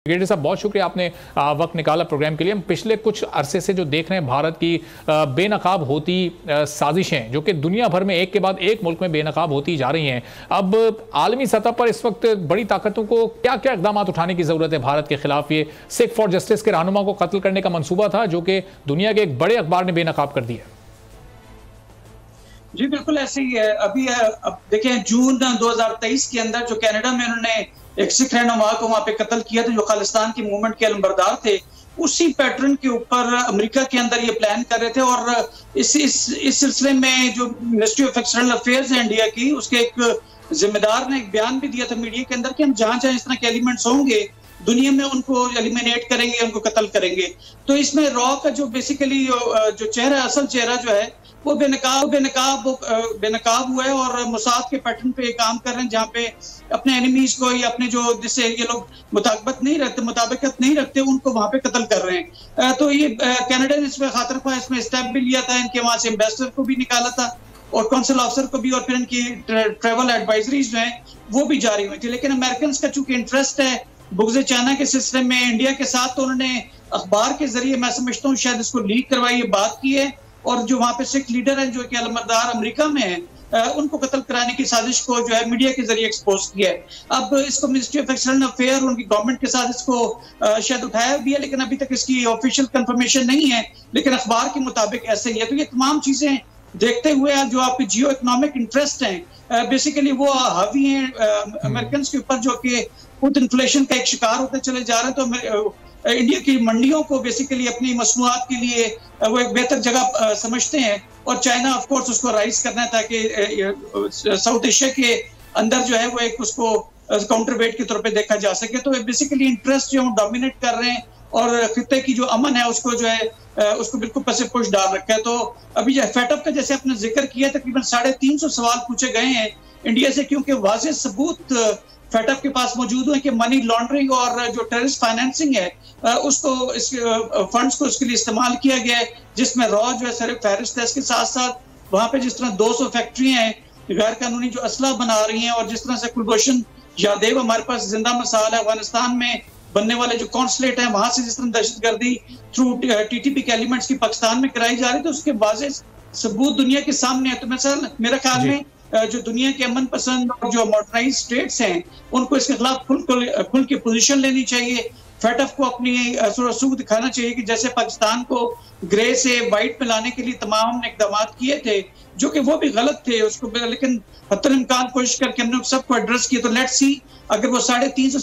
Brigadier साहब, बहुत शुक्रिया, आपने वक्त निकाला प्रोग्राम के लिए। हम पिछले कुछ अरसे से जो देख रहे हैं भारत की बेनकाब होती साजिशें, जो कि दुनिया भर में एक के बाद एक मुल्क में बेनकाब होती जा रही हैं। अब आलमी सतह पर इस वक्त बड़ी ताकतों को क्या क्या इकदाम उठाने की जरूरत है भारत के खिलाफ? ये सिख फॉर जस्टिस के रहनुमा को कत्ल करने का मंसूबा था, जो कि दुनिया के एक बड़े अखबार ने बेनकाब कर दिया। जी बिल्कुल ऐसे ही है। अभी अब देखें, जून 2023 के अंदर जो कनाडा में उन्होंने एक सिख रहनुमा को वहां पे कत्ल किया था, जो खालिस्तान की मूवमेंट के अलमबरदार थे, उसी पैटर्न के ऊपर अमेरिका के अंदर ये प्लान कर रहे थे। और इस सिलसिले में जो मिनिस्ट्री ऑफ एक्सटर्नल अफेयर्स है इंडिया की, उसके एक जिम्मेदार ने एक बयान भी दिया था मीडिया के अंदर कि हम जहां जहां इस तरह के एलिमेंट्स होंगे दुनिया में उनको एलिमिनेट करेंगे, उनको कत्ल करेंगे। तो इसमें रॉ का जो बेसिकली जो चेहरा, असल चेहरा जो है वो बेनकाब हुआ है और मुसाद के पैटर्न पे काम कर रहे हैं, जहाँ पे अपने एनिमीज को या अपने जो जिससे ये लोग मुताबिकत नहीं रखते उनको वहां पे कत्ल कर रहे हैं। तो ये कनाडा ने इसमें खातिर इसमें स्टेप भी लिया था, इनके वहां से एम्बेसडर को भी निकाला था और कौंसिल ऑफिसर को भी, और फिर इनकी ट्रेवल एडवाइजरीज जो है वो भी जारी हुई थी। लेकिन अमेरिकन का चूंकि इंटरेस्ट है बुग़्ज़ चाइना के सिलसिले में इंडिया के साथ, तो उन्होंने अखबार के जरिए, मैं समझता हूँ शायद इसको लीक करवाई, ये बात की है। और जो वहां पे सिख लीडर हैं जो कि अलमबरदार अमेरिका में है, उनको कत्ल कराने की साजिश को जो है मीडिया के जरिए एक्सपोज किया है। अब इसको मिनिस्ट्री ऑफ एक्सटर्नल अफेयर उनकी गवर्नमेंट के साथ इसको शायद उठाया भी है, लेकिन अभी तक इसकी ऑफिशियल कंफर्मेशन नहीं है, लेकिन अखबार के मुताबिक ऐसे ही है। तो ये तमाम चीजें देखते हुए जो आपके जियो इकोनॉमिक इंटरेस्ट हैं बेसिकली वो हावी हैं अमेरिकन के ऊपर, जो कि खुद इन्फ्लेशन का एक शिकार होते चले जा रहे हैं। तो इंडिया की मंडियों को बेसिकली अपनी मसनूआत के लिए वो एक बेहतर जगह समझते हैं, और चाइना ऑफ कोर्स उसको राइज करना है ताकि साउथ एशिया के अंदर जो है वो एक उसको काउंटर वेट के तौर पे देखा जा सके। तो बेसिकली इंटरेस्ट जो डोमिनेट कर रहे हैं और खित्ते की जो अमन है उसको जो है उसको बिल्कुल पसे पुश डाल रखा है। तो अभी जो फेटअप का जैसे आपने जिक्र किया, तकरीबन 350 सवाल पूछे गए हैं इंडिया से, क्योंकि वाज़ेह सबूत फेटअप के पास मौजूद है कि मनी लॉन्ड्रिंग और जो टेररिस्ट फाइनेंसिंग है उसको फंड्स को इसके लिए इस्तेमाल किया गया है, जिसमें रॉ जो है सर फहरिस्त है। इसके साथ साथ वहां पे जिस तरह 200 फैक्ट्रियां हैं गैर कानूनी जो असला बना रही हैं, और जिस तरह से कुलभूषण यादव हमारे पास जिंदा मिसाल है, अफगानिस्तान में बनने वाले जो कॉन्सुलेट है वहां से जिस तरह दहशतगर्दी थ्रू टीटीपी के एलिमेंट्स की पाकिस्तान में कराई जा रही है, तो उसके वाज़ेह सबूत दुनिया के सामने है। तो मेरा ख्याल में जो दुनिया के अमन पसंद और जो मॉडर्नाइज स्टेट्स हैं उनको इसके खिलाफ खुल के पोजीशन लेनी चाहिए। फेटअप को अपनी सूरत दिखाना चाहिए कि जैसे पाकिस्तान को ग्रे से वाइट में लाने के लिए तमाम इकदाम किए थे, जो कि वो भी गलत थे उसको, लेकिन हत्तल इम्कान कोशिश करके हमने सबको एड्रेस किया। तो लेट्स सी अगर वो 350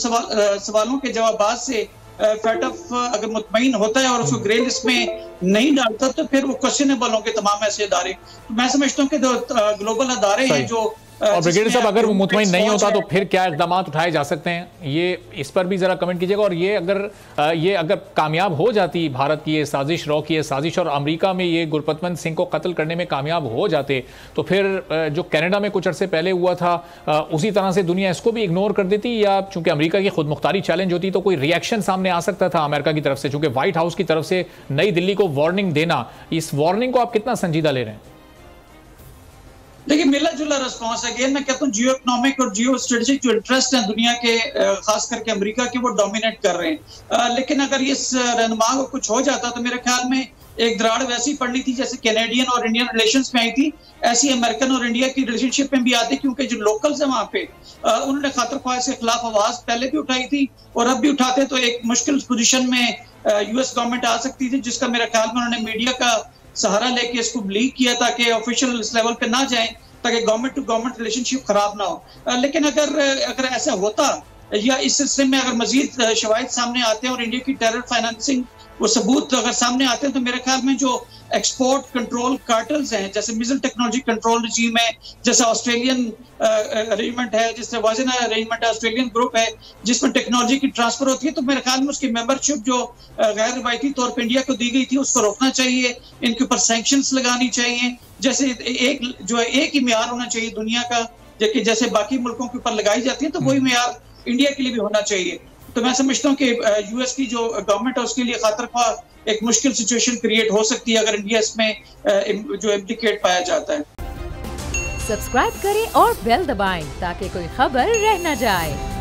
सवालों के जवाब से फेटअप अगर मुतमईन होता है और उसको ग्रे लिस्ट में नहीं डालता, तो फिर वो क्वेश्चनेबल होंगे तमाम ऐसे इदारे। तो मैं समझता हूँ कि जो ग्लोबल अदारे हैं जो और ब्रिगेडियर साहब, अगर वो मुतमईन नहीं होता तो फिर क्या इकदाम उठाए जा सकते हैं, ये इस पर भी जरा कमेंट कीजिएगा। और ये अगर कामयाब हो जाती भारत की ये साजिश, रॉ की ये साजिश, और अमेरिका में ये गुरपतवंत सिंह को कत्ल करने में कामयाब हो जाते, तो फिर जो कनाडा में कुछ अर्से पहले हुआ था उसी तरह से दुनिया इसको भी इग्नोर कर देती, या चूंकि अमेरिका की खुद मुख्तारी चैलेंज होती तो कोई रिएक्शन सामने आ सकता था अमेरिका की तरफ से, चूंकि व्हाइट हाउस की तरफ से नई दिल्ली को वार्निंग देना, इस वार्निंग को आप कितना संजीदा ले रहे हैं? देखिए, मिला जुला रिस्पॉन्स है। मैं कहता हूँ जियो इकोनॉमिक और जियो स्ट्रेटेजिक जो इंटरेस्ट है दुनिया के, खास करके अमेरिका के, वो डोमिनेट कर रहे हैं। लेकिन अगर इस रहनुमा को कुछ हो जाता तो मेरे ख्याल में एक दराड़ वैसी पड़नी थी जैसे कैनेडियन और इंडियन रिलेशंस में आई थी, ऐसी अमेरिकन और इंडिया की रिलेशनशिप में भी आती, क्योंकि जो लोकल्स है वहां पे उन्होंने खातिर ख्वाह के खिलाफ आवाज पहले भी उठाई थी और अब भी उठाते, तो एक मुश्किल पोजीशन में यूएस गवर्नमेंट आ सकती थी, जिसका मेरे ख्याल में उन्होंने मीडिया का सहारा लेके इसको लीक किया ताकि ऑफिशियल लेवल पे ना जाए, ताकि गवर्नमेंट टू गवर्नमेंट रिलेशनशिप खराब ना हो। लेकिन अगर ऐसा होता या इस सिलसिले में अगर मजीद शवाहिद सामने आते हैं और इंडिया की टेरर फाइनेंसिंग वो सबूत अगर सामने आते हैं, तो मेरे ख्याल में जो एक्सपोर्ट कंट्रोल कार्टल्स हैं, जैसे मिसल टेक्नोलॉजी कंट्रोल रजीम है, जैसे ऑस्ट्रेलियन अरेंजमेंट है, जिससे वाजिना अरेंजमेंट है, ऑस्ट्रेलियन ग्रुप है जिसमें टेक्नोलॉजी की ट्रांसफर होती है, तो मेरे ख्याल में उसकी मेंबरशिप जो गैर रिवायती तौर पर इंडिया को दी गई थी उसको रोकना चाहिए, इनके ऊपर सैंक्शंस लगानी चाहिए। जैसे एक ही मेयार होना चाहिए दुनिया का, जैसे बाकी मुल्कों के ऊपर लगाई जाती है, तो वही मेयार इंडिया के लिए भी होना चाहिए। तो मैं समझता हूँ कि यूएस की जो गवर्नमेंट है उसके लिए खातिर ख्वाह एक मुश्किल सिचुएशन क्रिएट हो सकती है अगर इंडिया इसमें जो इम्प्लिकेट पाया जाता है। सब्सक्राइब करें और बेल दबाएं ताकि कोई खबर रह न जाए।